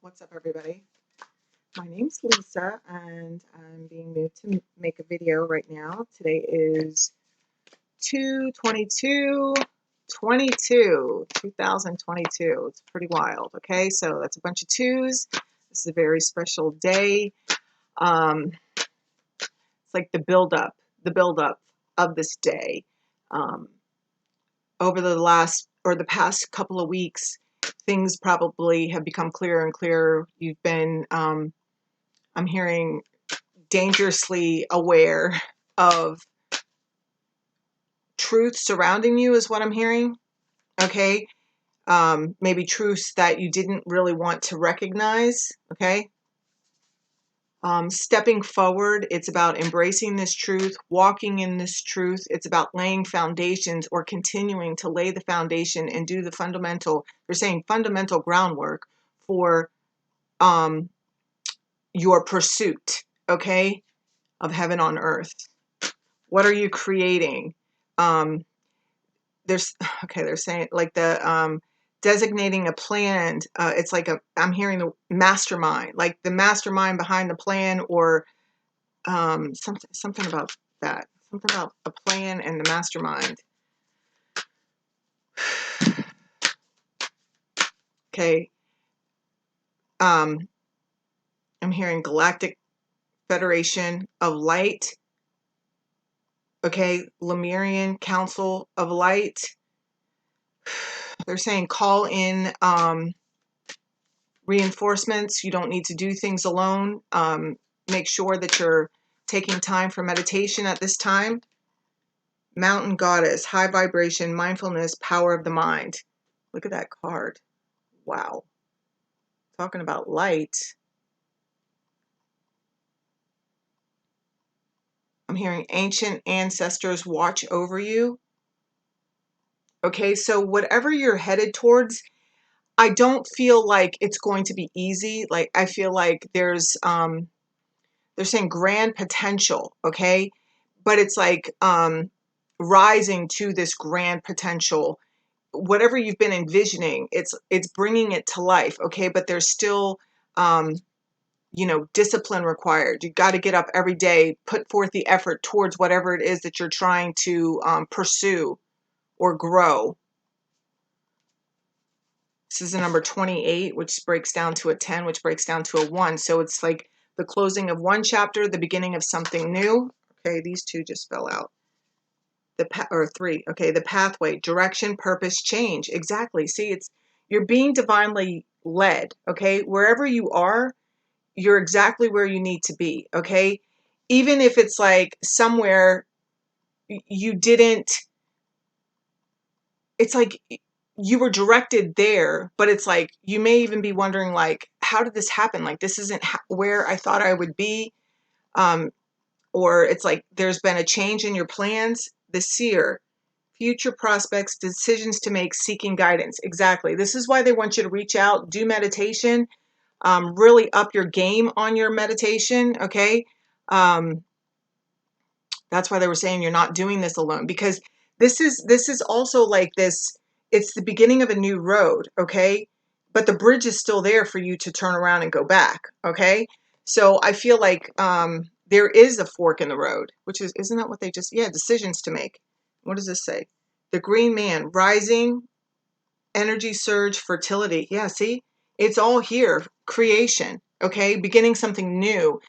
What's up, everybody? My name's Lisa, and I'm being moved to make a video right now. Today is 2022. It's pretty wild, okay? So that's a bunch of twos. This is a very special day. It's like the buildup of this day. Over the past couple of weeks, things probably have become clearer and clearer. You've been, I'm hearing, dangerously aware of truth surrounding you is what I'm hearing. Okay. Maybe truths that you didn't really want to recognize. Okay. Stepping forward, it's about embracing this truth, walking in this truth. It's about laying foundations or continuing to lay the foundation and do the fundamental, they're saying fundamental groundwork for your pursuit, okay, of heaven on earth. What are you creating? They're saying like the designating a plan. It's like I'm hearing the mastermind, like the mastermind behind the plan, or something about that. Something about a plan and the mastermind. Okay. I'm hearing Galactic Federation of Light. Okay, Lemurian Council of Light. They're saying call in reinforcements. You don't need to do things alone. Make sure that you're taking time for meditation at this time. Mountain Goddess, high vibration, mindfulness, power of the mind. Look at that card. Wow. Talking about light. I'm hearing ancient ancestors watch over you. Okay, so whatever you're headed towards, I don't feel like it's going to be easy. Like, I feel like there's, they're saying grand potential, okay? But it's like rising to this grand potential. Whatever you've been envisioning, it's bringing it to life, okay? But there's still, discipline required. You got to get up every day, put forth the effort towards whatever it is that you're trying to pursue or grow. This is the number 28, which breaks down to a 10, which breaks down to a 1. So it's like the closing of one chapter, the beginning of something new. Okay, these two just fell out. Or 3. Okay, the pathway, direction, purpose, change. Exactly. See, you're being divinely led. Okay, wherever you are, you're exactly where you need to be. Okay, even if it's like somewhere you didn't. It's like you were directed there, but it's like you may even be wondering, like, how did this happen? Like, this isn't where I thought I would be. Or it's like there's been a change in your plans. The seer, future prospects, decisions to make, seeking guidance. Exactly. This is why they want you to reach out, do meditation, really up your game on your meditation. Okay. That's why they were saying you're not doing this alone, because this is also like this. It's the beginning of a new road. Okay. But the bridge is still there for you to turn around and go back. Okay. So I feel like, there is a fork in the road, which isn't that what they just, yeah, decisions to make. What does this say? The green man, rising, energy surge, fertility. Yeah, see, it's all here. Creation. Okay. Beginning something new.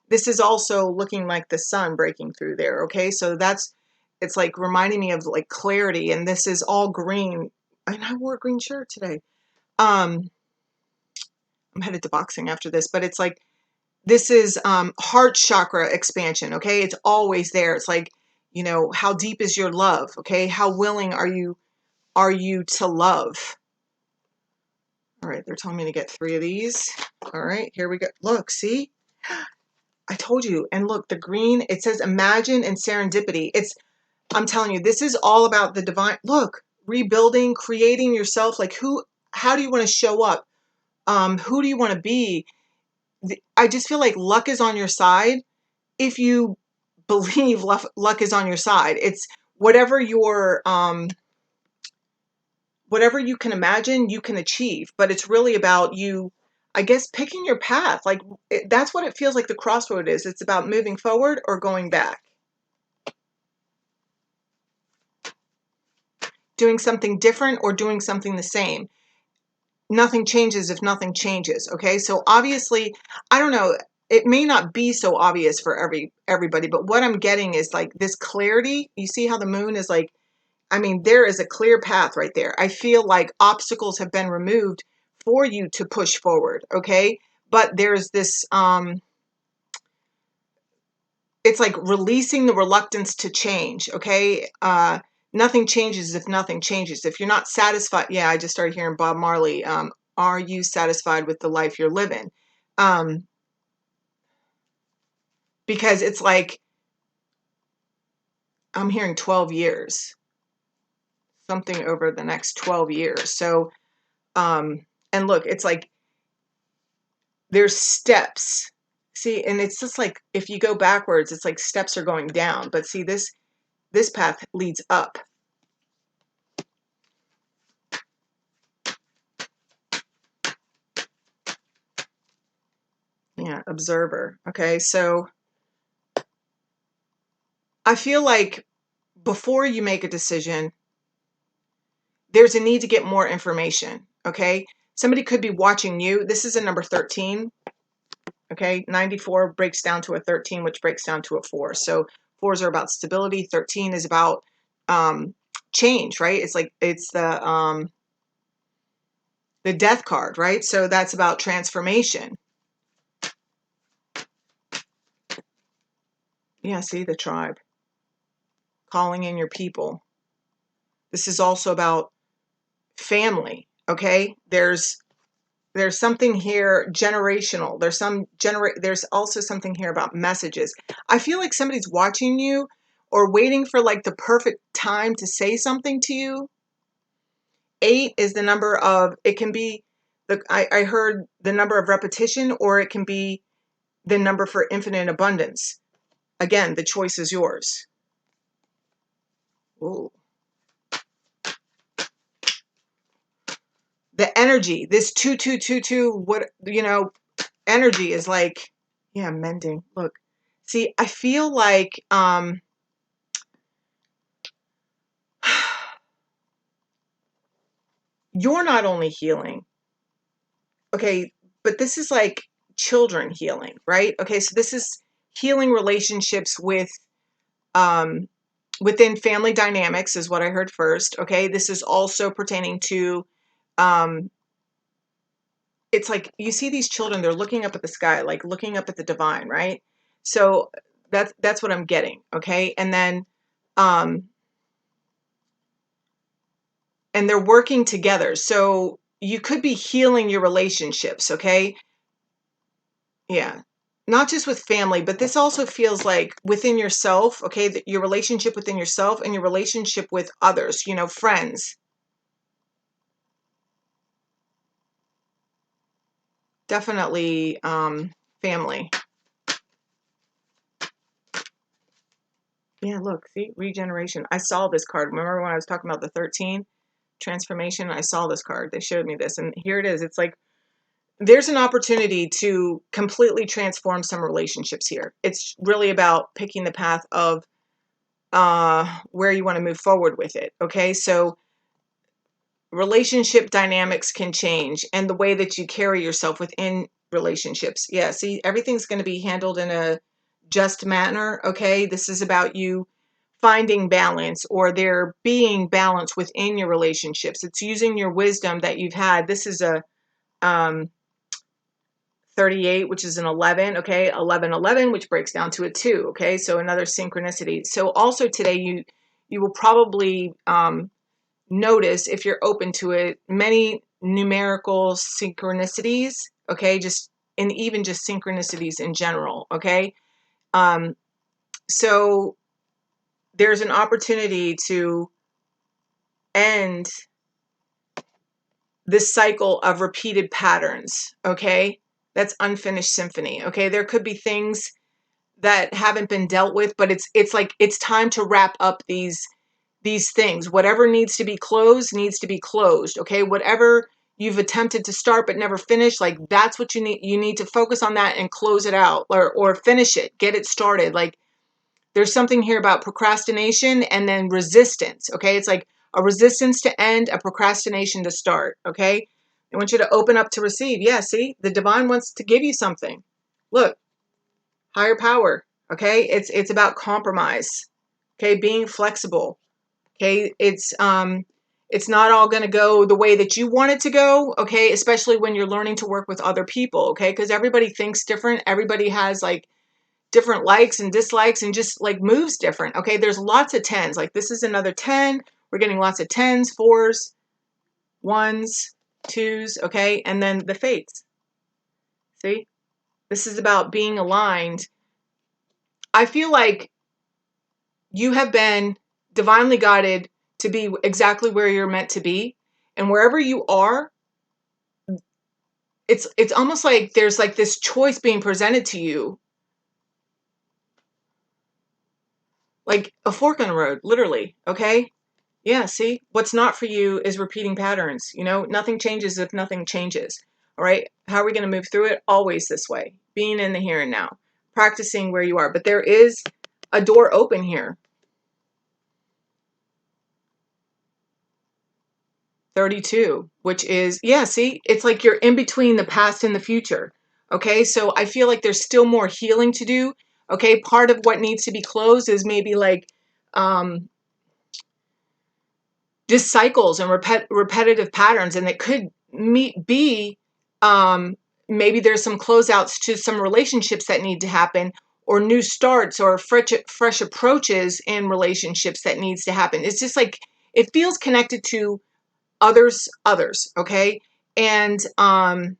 This is also looking like the sun breaking through there. Okay. So it's like reminding me of like clarity. And this is all green. And I wore a green shirt today. I'm headed to boxing after this, but it's like, this is heart chakra expansion. Okay. It's always there. It's like, how deep is your love? Okay. How willing are you to love? All right. They're telling me to get 3 of these. All right, here we go. Look, see, I told you. And look, the green, it says imagine and serendipity. I'm telling you, this is all about the divine. Look, rebuilding, creating yourself. Like how do you want to show up? Who do you want to be? I just feel like luck is on your side. If you believe luck is on your side, it's whatever whatever you can imagine, you can achieve. But it's really about you I guess picking your path, like that's what it feels like the crossroad is. It's about moving forward or going back. Doing something different or doing something the same. Nothing changes if nothing changes. Okay. So obviously, I don't know, it may not be so obvious for everybody, but what I'm getting is like this clarity. You see how the moon is like, I mean, there is a clear path right there. I feel like obstacles have been removed for you to push forward. Okay. But there's this, it's like releasing the reluctance to change. Okay. Nothing changes if nothing changes. If you're not satisfied, yeah, I just started hearing Bob Marley. Are you satisfied with the life you're living? Because it's like, I'm hearing 12 years, something over the next 12 years. So, and look, it's like, there's steps. See, and it's just like, if you go backwards, it's like steps are going down. But see, this path leads up. Yeah, observer. Okay, so I feel like before you make a decision, there's a need to get more information. Okay, somebody could be watching you. This is a number 13. Okay, 94 breaks down to a 13, which breaks down to a 4. So 4s are about stability. 13 is about change, right? It's like it's the death card, right? So that's about transformation. Yeah, see the tribe, calling in your people. This is also about family. Okay, there's something here generational. There's also something here about messages. I feel like somebody's watching you or waiting for like the perfect time to say something to you. 8 is the number of, it can be I heard the number of repetition, or it can be the number for infinite abundance. Again, the choice is yours. Ooh. The energy, this 2222, what, energy is like, yeah, mending. Look, see, I feel like, you're not only healing, okay, but this is like children healing, right? Okay, so this is healing relationships with, within family dynamics is what I heard first. Okay, this is also pertaining to, it's like you see these children, they're looking up at the sky, like looking up at the divine, right? So that's what I'm getting. Okay, and then, and they're working together. So you could be healing your relationships. Okay, yeah. Not just with family, but this also feels like within yourself, okay, your relationship within yourself and your relationship with others, friends. Definitely family. Yeah, look, see, regeneration. I saw this card. Remember when I was talking about the 13 transformation? I saw this card. They showed me this, and here it is. It's like there's an opportunity to completely transform some relationships here. It's really about picking the path of where you want to move forward with it. Okay, so relationship dynamics can change, and the way that you carry yourself within relationships. Yeah, see, everything's going to be handled in a just manner. Okay, this is about you finding balance, or there being balance within your relationships. It's using your wisdom that you've had. This is a 38, which is an 11. Okay, 11 11, which breaks down to a 2. Okay, so another synchronicity. So also today you will probably notice, if you're open to it, many numerical synchronicities. Okay, just, and even just synchronicities in general. Okay, so there's an opportunity to end this cycle of repeated patterns. Okay, that's unfinished symphony. Okay, there could be things that haven't been dealt with, but it's like it's time to wrap up these things. Whatever needs to be closed needs to be closed. Okay, whatever you've attempted to start but never finished, like that's what you need. You need to focus on that and close it out, or finish it, get it started. Like there's something here about procrastination and then resistance. Okay. It's like a resistance to end, a procrastination to start. Okay. I want you to open up to receive. Yeah. See, the divine wants to give you something. Look, higher power. Okay. It's about compromise. Okay. Being flexible. Okay. It's not all going to go the way that you want it to go. Okay. Especially when you're learning to work with other people. Okay. Because everybody thinks different. Everybody has like different likes and dislikes and just like moves different. Okay. There's lots of 10s. Like this is another 10. We're getting lots of 10s, 4s, 1s, 2s. Okay. And then the fates. See, this is about being aligned. I feel like you have been divinely guided to be exactly where you're meant to be. And wherever you are, it's almost like there's like this choice being presented to you, like a fork in the road, literally. Okay. Yeah. See, what's not for you is repeating patterns. You know, nothing changes if nothing changes. All right. How are we going to move through it? Always this way, being in the here and now, practicing where you are. But there is a door open here. 32, which is, yeah, see, it's like you're in between the past and the future. Okay, so I feel like there's still more healing to do. Okay, part of what needs to be closed is maybe like um, just cycles and repetitive patterns, and it could be um, maybe there's some closeouts to some relationships that need to happen, or new starts, or fresh approaches in relationships that needs to happen. It's just like it feels connected to others, okay? And knowing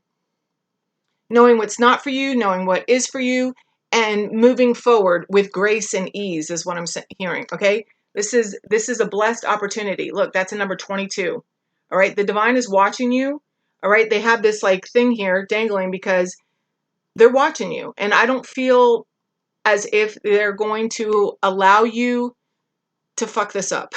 what's not for you, knowing what is for you, and moving forward with grace and ease is what I'm hearing, okay? This is a blessed opportunity. Look, that's a number 22. All right, the divine is watching you. All right, they have this like thing here dangling because they're watching you, and I don't feel as if they're going to allow you to fuck this up.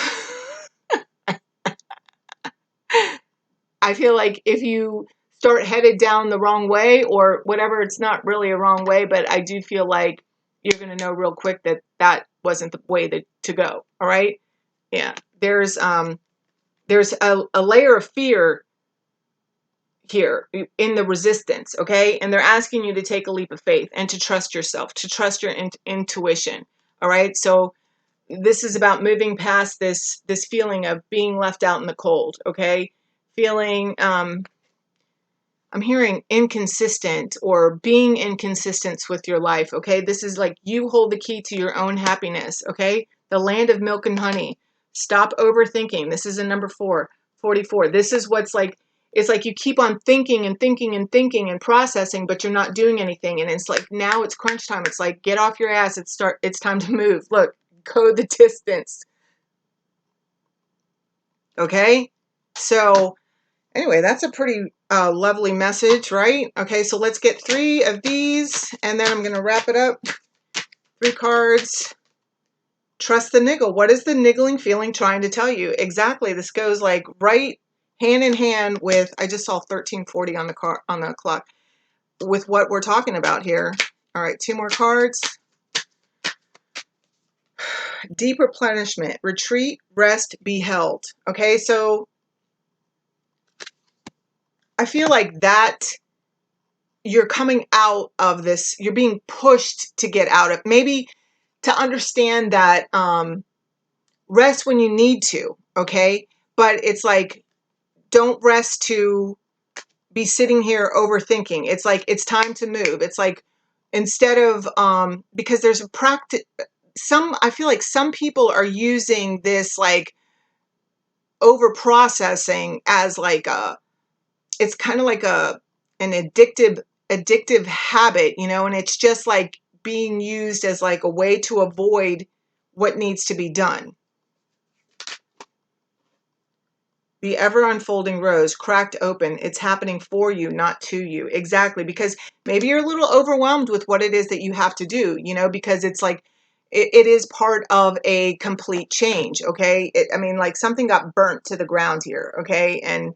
I feel like if you start headed down the wrong way or whatever, it's not really a wrong way, but I do feel like you're going to know real quick that that wasn't the way to go. All right. Yeah. There's a layer of fear here in the resistance. Okay. And they're asking you to take a leap of faith and to trust yourself, to trust your intuition. All right. So this is about moving past this feeling of being left out in the cold. Okay. Feeling, I'm hearing inconsistent or being inconsistent with your life, okay? This is like you hold the key to your own happiness, okay? The land of milk and honey. Stop overthinking. This is a number 44. This is what's like, it's like you keep on thinking and thinking and thinking and processing, but you're not doing anything. And it's like, now it's crunch time. It's like, get off your ass. It's time to move. Look, go the distance. Okay? So, anyway, that's a pretty lovely message, right? Okay, so let's get 3 of these, and then I'm going to wrap it up. 3 cards. Trust the niggle. What is the niggling feeling trying to tell you? Exactly. This goes like right hand in hand with, I just saw 1340 on the clock, with what we're talking about here. All right, 2 more cards. Deep replenishment. Retreat, rest, be held. Okay, so I feel like that you're coming out of this, you're being pushed to get out of, maybe to understand that rest when you need to, okay? But it's like, don't rest to be sitting here overthinking. It's like, it's time to move. It's like, instead of, because there's a practice, I feel like some people are using this like over processing as like it's kind of like an addictive habit, you know, and it's just like being used as like a way to avoid what needs to be done. The ever unfolding rose, cracked open. It's happening for you, not to you. Exactly. Because maybe you're a little overwhelmed with what it is that you have to do, you know, because it's like, it is part of a complete change. Okay. I mean, like something got burnt to the ground here. Okay. And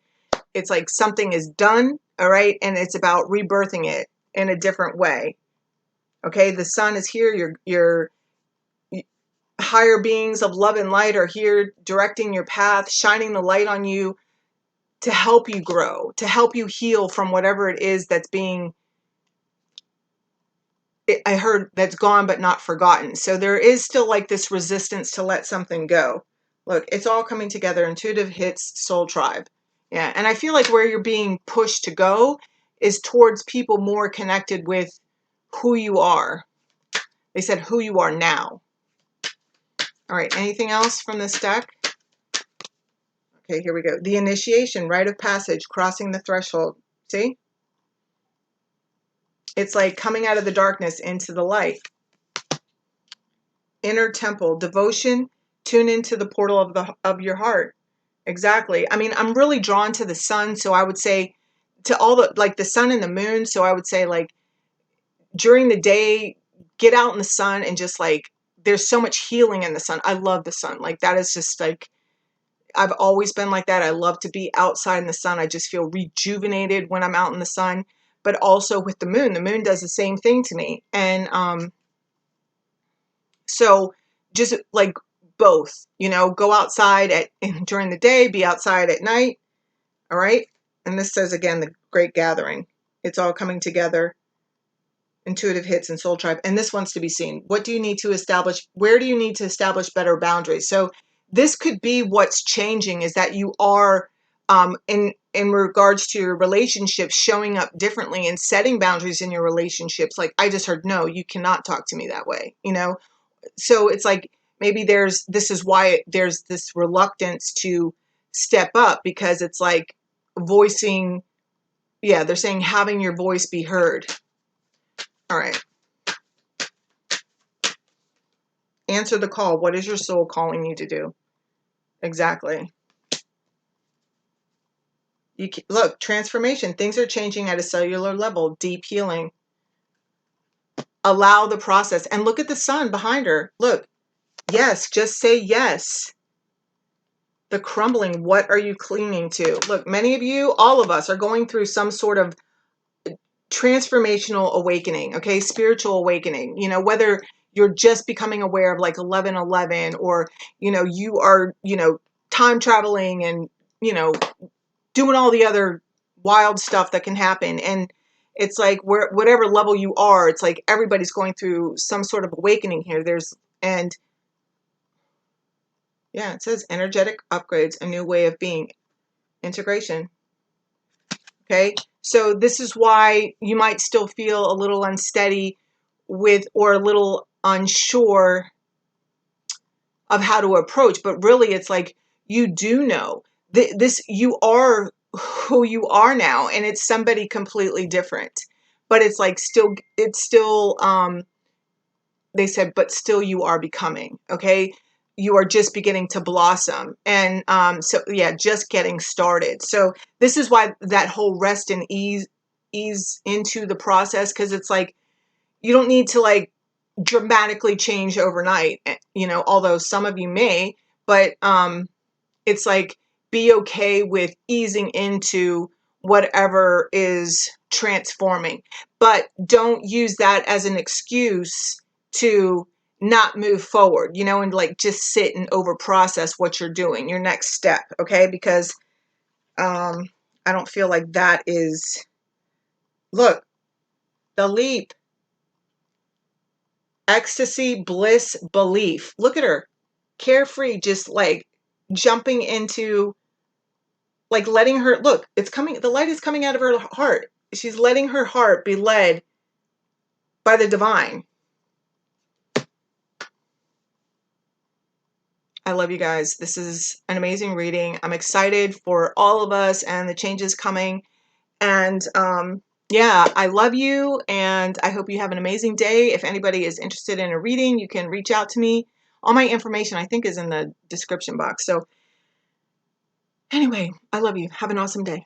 it's like something is done, all right, and it's about rebirthing it in a different way. Okay, the sun is here. Your higher beings of love and light are here directing your path, shining the light on you to help you grow, to help you heal from whatever it is that's being, I heard, that's gone but not forgotten. So there is still like this resistance to let something go. Look, it's all coming together. Intuitive hits soul tribe. Yeah, and I feel like where you're being pushed to go is towards people more connected with who you are. They said who you are now. All right, anything else from this deck? Okay, here we go. The initiation, rite of passage, crossing the threshold. See? It's like coming out of the darkness into the light. Inner temple, devotion, tune into the portal of your heart. Exactly. I mean, I'm really drawn to the sun, so I would say to all the, like the sun and the moon, so I would say like during the day, get out in the sun and just like, there's so much healing in the sun. I love the sun. Like that is just like, I've always been like that. I love to be outside in the sun. I just feel rejuvenated when I'm out in the sun. But also with the moon does the same thing to me. And so just like both, you know, go outside during the day, be outside at night. All right. And this says again, the great gathering. It's all coming together. Intuitive hits and soul tribe. And this wants to be seen. What do you need to establish? Where do you need to establish better boundaries? So this could be what's changing, is that you are in regards to your relationships showing up differently and setting boundaries in your relationships. Like I just heard, no, you cannot talk to me that way, you know? So it's like maybe this is why there's this reluctance to step up, because it's like voicing, yeah, they're saying having your voice be heard. All right. Answer the call. What is your soul calling you to do? Exactly. Look, transformation. Things are changing at a cellular level. Deep healing. Allow the process. And look at the sun behind her. Look. Yes. Just say yes. The crumbling. What are you clinging to? Look, many of you, all of us, are going through some sort of transformational awakening. Okay. Spiritual awakening. You know, whether you're just becoming aware of like 1111, or, you know, you are, you know, time traveling and, you know, doing all the other wild stuff that can happen. And it's like whatever level you are, it's like everybody's going through some sort of awakening here. And yeah, it says energetic upgrades, a new way of being, integration. Okay. So this is why you might still feel a little unsteady with, or a little unsure of how to approach, but really it's like, you do know you are who you are now, and it's somebody completely different, but it's like it's still they said, but still you are becoming. Okay. You are just beginning to blossom. And so yeah, just getting started. So this is why that whole rest and ease into the process, because it's like you don't need to like dramatically change overnight, you know, although some of you may, but it's like, be okay with easing into whatever is transforming, but don't use that as an excuse to not move forward, you know, and like just sit and over process what you're doing, your next step. Okay. Because I don't feel like that is, look, the leap, ecstasy, bliss, belief. Look at her, carefree, just like jumping into, like letting her, look, it's coming, the light is coming out of her heart. She's letting her heart be led by the divine. I love you guys. This is an amazing reading. I'm excited for all of us and the changes coming. And yeah, I love you, and I hope you have an amazing day. If anybody is interested in a reading, you can reach out to me. All my information, I think, is in the description box. So anyway, I love you. Have an awesome day.